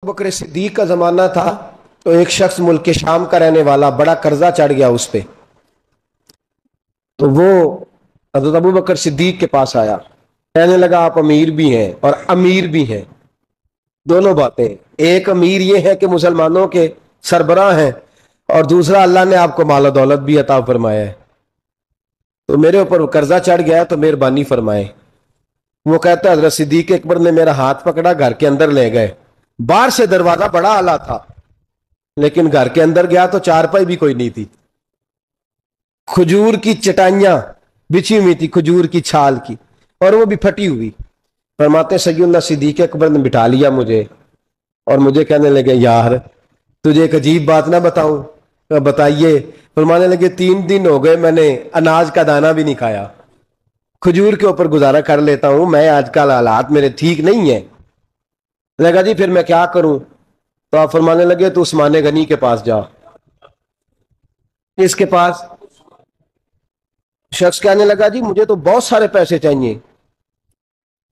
बकर सिद्दीक का ज़माना था तो एक शख्स मुल्क के शाम का रहने वाला, बड़ा कर्जा चढ़ गया उस पे, तो वो हज़रत अबू बकर सिद्दीक के पास आया, कहने लगा आप अमीर भी हैं और अमीर भी हैं, दोनों बातें। एक अमीर ये है कि मुसलमानों के सरबराह हैं, और दूसरा अल्लाह ने आपको माल दौलत भी अता फरमाया है, तो मेरे ऊपर कर्जा चढ़ गया तो मेहरबानी फरमाए। वो कहता है हज़रत सिद्दीक अकबर ने मेरा हाथ पकड़ा, घर के अंदर ले गए। बाहर से दरवाजा बड़ा आला था, लेकिन घर के अंदर गया तो चारपाई भी कोई नहीं थी, खजूर की चटाइयां बिछी हुई थी, खजूर की छाल की, और वो भी फटी हुई। फरमाते सैयदना सिद्दीक अकबर ने बिठा लिया मुझे, और मुझे कहने लगे यार तुझे एक अजीब बात ना बताऊं? बताइए। फरमाने लगे 3 दिन हो गए मैंने अनाज का दाना भी नहीं खाया, खजूर के ऊपर गुजारा कर लेता हूं मैं, आजकल हालात मेरे ठीक नहीं है। लगा जी फिर मैं क्या करूं? तो आप फरमाने लगे तो उस्मान गनी के पास जा। इसके पास? शख्स कहने लगा जी मुझे तो बहुत सारे पैसे चाहिए।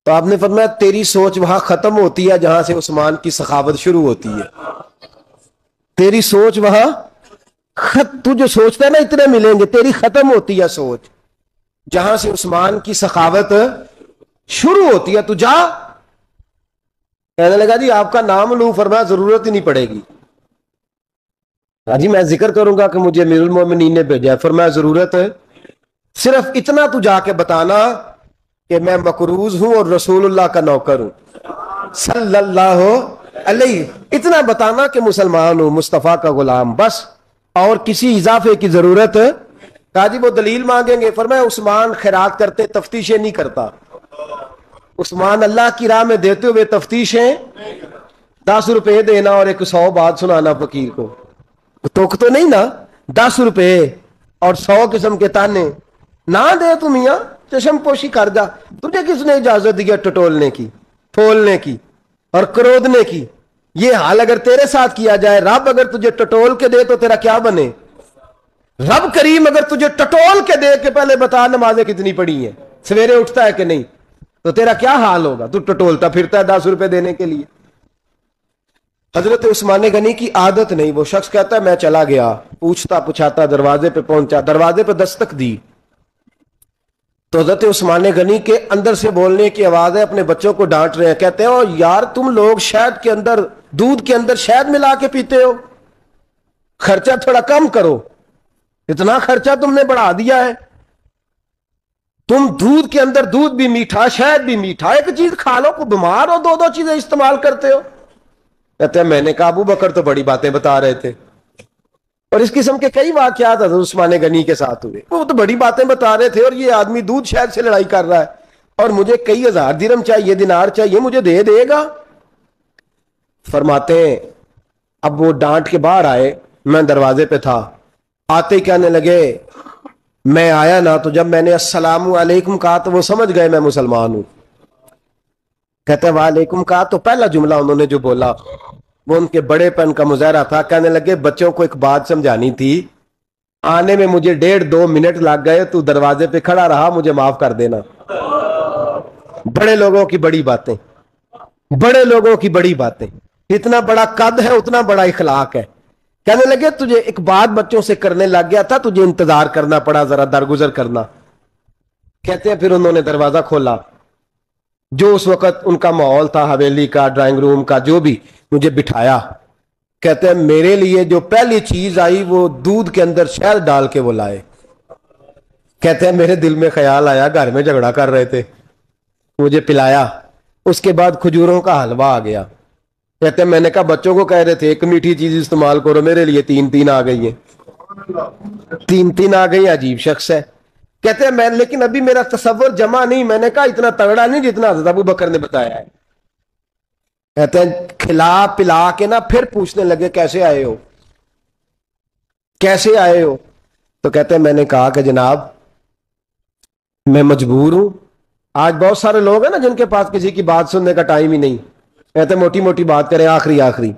तो आपने फरमाया तेरी सोच वहां खत्म होती है जहां से उस्मान की सखावत शुरू होती है। तेरी सोच वहां तू जो सोचता है ना इतने मिलेंगे, तेरी खत्म होती है सोच जहां से उस्मान की सखावत शुरू होती है। तू जा। कहने लगा जी आपका नाम लूं? फरमाया जरूरत ही नहीं पड़ेगी। हाजी मैं जिक्र करूंगा कि मुझे अमीरुल मोमिनीन ने भेजा है। फरमाया जरूरत है, सिर्फ इतना तू जाके बताना कि मैं मकरूज हूं और रसूलुल्लाह का नौकर हूं सल्लल्लाहु अलैहि, इतना बताना कि मुसलमान हूं, मुस्तफा का गुलाम, बस, और किसी इजाफे की जरूरत। कहा जी वो दलील मांगेंगे। फरमाया उस्मान खैरात करते तफ्तीशें नहीं करता, उस्मान अल्लाह की राह में देते हुए तफ्तीशें, 10 रुपए देना और 100 बात सुनाना फकीर को, तुक तो नहीं ना, 10 रुपए और 100 किस्म के ताने ना दे तुम मियां, चशम पोशी कर जा। तुझे किसने इजाजत दी है टटोलने की, फोलने की और क्रोधने की? ये हाल अगर तेरे साथ किया जाए, रब अगर तुझे टटोल के दे तो तेरा क्या बने? रब करीम अगर तुझे टटोल के दे के पहले बता नमाजें कितनी पड़ी हैं, सवेरे उठता है कि नहीं, तो तेरा क्या हाल होगा? तू टटोलता फिरता है 10 रुपए देने के लिए। हजरत उस्मान गनी की आदत नहीं। वो शख्स कहता है मैं चला गया, पूछता पुछाता दरवाजे पे पहुंचा, दरवाजे पे दस्तक दी तो हजरत उस्मान गनी के अंदर से बोलने की आवाज है, अपने बच्चों को डांट रहे हैं। कहते हो यार तुम लोग शहद के अंदर, दूध के अंदर शहद मिला के पीते हो, खर्चा थोड़ा कम करो, इतना खर्चा तुमने बढ़ा दिया है। तुम दूध के अंदर दूध भी मीठा, शहद भी मीठा, एक चीज खा लो, को बीमार हो, 2-2 चीजें इस्तेमाल करते हो। कहते हैं मैंने कहा अबू बकर तो बड़ी बातें बता रहे थे, और इस किस्म के कई वाकयात हज़रत उस्मान गनी के साथ हुए। वो तो बड़ी बातें बता रहे थे और ये आदमी दूध शहद से लड़ाई कर रहा है, और मुझे कई हजार दिरहम चाहिए, दिनार चाहिए, मुझे दे देगा? फरमाते हैं अब वो डांट के बाहर आए, मैं दरवाजे पे था, आते ही कहने लगे मैं आया ना तो जब मैंने अस्सलामु अलैकुम कहा तो वो समझ गए मैं मुसलमान हूं। कहते वालेकुम कहा तो पहला जुमला उन्होंने जो बोला वो उनके बड़ेपन का मुजाहरा था। कहने लगे बच्चों को एक बात समझानी थी, आने में मुझे 1.5-2 मिनट लग गए, तू दरवाजे पे खड़ा रहा, मुझे माफ कर देना। बड़े लोगों की बड़ी बातें, बड़े लोगों की बड़ी बातें, इतना बड़ा कद है उतना बड़ा इखलाक है। कहने लगे तुझे एक बात बच्चों से करने लग गया था, तुझे इंतजार करना पड़ा, जरा दरगुजर करना। कहते हैं फिर उन्होंने दरवाजा खोला, जो उस वक्त उनका माहौल था हवेली का, ड्राइंग रूम का, जो भी, मुझे बिठाया। कहते हैं मेरे लिए जो पहली चीज आई वो दूध के अंदर शहद डाल के वो लाए। कहते हैं मेरे दिल में ख्याल आया घर में झगड़ा कर रहे थे, मुझे पिलाया, उसके बाद खजूरों का हलवा आ गया। कहते हैं मैंने कहा बच्चों को कह रहे थे एक मीठी चीज इस्तेमाल करो, मेरे लिए 3-3 आ गई है, 3-3 आ गई। अजीब शख्स है। कहते हैं मैं, लेकिन अभी मेरा तसव्वुर जमा नहीं। मैंने कहा इतना तगड़ा नहीं जितना हज़रत अबू बकर ने बताया है। कहते हैं खिला पिला के ना फिर पूछने लगे कैसे आए हो, कैसे आए हो? तो कहते हैं मैंने कहा कि जनाब मैं मजबूर हूं। आज बहुत सारे लोग हैं ना जिनके पास किसी की बात सुनने का टाइम ही नहीं, कहते मोटी मोटी बात करें, आखिरी आखिरी।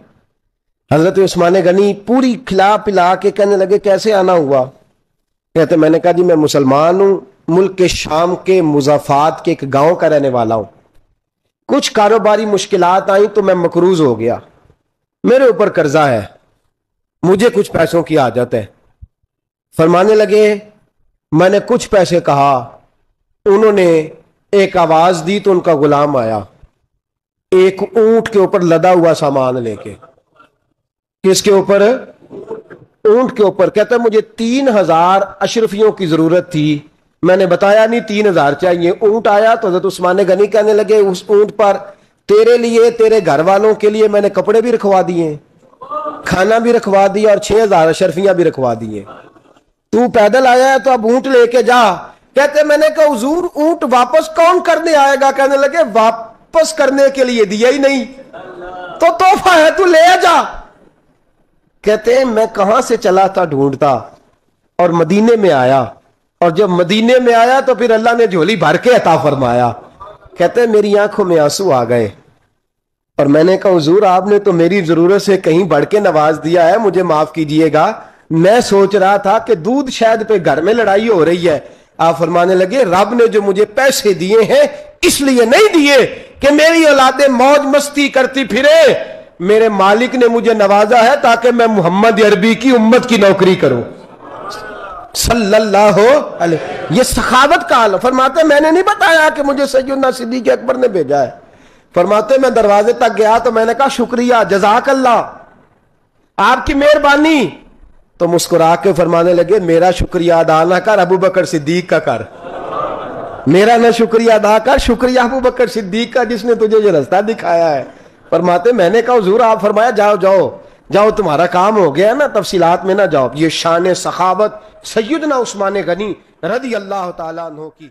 हजरत उस्मान गनी पूरी खिला पिला के कहने लगे कैसे आना हुआ? कहते मैंने कहा जी मैं मुसलमान हूं, मुल्क के शाम के मुज़ाफात के एक गांव का रहने वाला हूं, कुछ कारोबारी मुश्किलात आई तो मैं मकरूज हो गया, میرے اوپر قرضہ ہے, مجھے کچھ پیسوں کی حاجت ہے. فرمانے لگے میں نے کچھ پیسے کہا, انہوں نے ایک آواز دی تو ان کا غلام آیا ایک اونٹ کے اوپر لدا ہوا سامان لے کے. کس کے اوپر؟ اونٹ کے اوپر. کہتا ہے مجھے 3000 اشرفیوں کی ضرورت تھی, میں نے بتایا نہیں 3000 چاہیے. اونٹ آیا تو حضرت عثمان غنی کہنے لگے اس اونٹ پر تیرے لیے, تیرے گھر والوں کے لیے میں نے کپڑے بھی رکھوا دیے, کھانا بھی رکھوا دیا, اور 6000 اشرفیاں بھی رکھوا دیے. تو پیدل آیا ہے تو اب اونٹ لے کے جا. کہتے میں نے کہا حضور اونٹ واپس کون کرنے آئے گا؟ کہنے لگے واپس کرنے کے لیے دیا ہی نہیں تو تحفہ ہے, تو لے جا. کہتے ہیں میں کہاں سے چلا تھا ڈھونڈتا اور مدینے میں آیا, اور جب مدینے میں آیا تو پھر اللہ نے جھولی بھر کے عطا فرمایا. کہتے ہیں میری آنکھوں میں آنسو آ گئے, اور میں نے کہا حضور آپ نے تو میری ضرورت سے کہیں بڑھ کے نواز دیا ہے, مجھے معاف کیجئے گا. میں سوچ رہا تھا کہ دودھ شاید پہ گھر میں لڑائی ہو رہی ہے. آپ فرمانے لگے رب نے جو مجھے پیسے دیے ہیں اس لیے نہیں دیے کہ میری اولادیں موج مستی کرتی پھرے, میرے مالک نے مجھے نوازا ہے تاکہ میں محمد عربی کی امت کی نوکری کروں صلی اللہ علیہ. یہ سخاوت کا حال. فرماتے میں نے نہیں بتایا کہ مجھے سیدنا صدیق اکبر نے بھیجا ہے. فرماتے میں دروازے تک گیا تو میں نے کہا شکریہ, جزاک اللہ, آپ کی مہربانی. تو مسکرا کے فرمانے لگے میرا شکریہ ادا نہ کر, ابو بکر صدیق کا کر. میرا نہ شکریہ ادا کر, شکریہ ابو بکر صدیق کا جس نے تجھے یہ رستہ دکھایا ہے. فرماتے میں نے کہا حضور آپ فرمایا جاؤ جاؤ جاؤ تمہارا کام ہو گیا نا, تفصیلات میں نہ جاؤ. یہ شان سخاوت سیدنا عثمان غنی رضی اللہ تعالیٰ عنہ کی.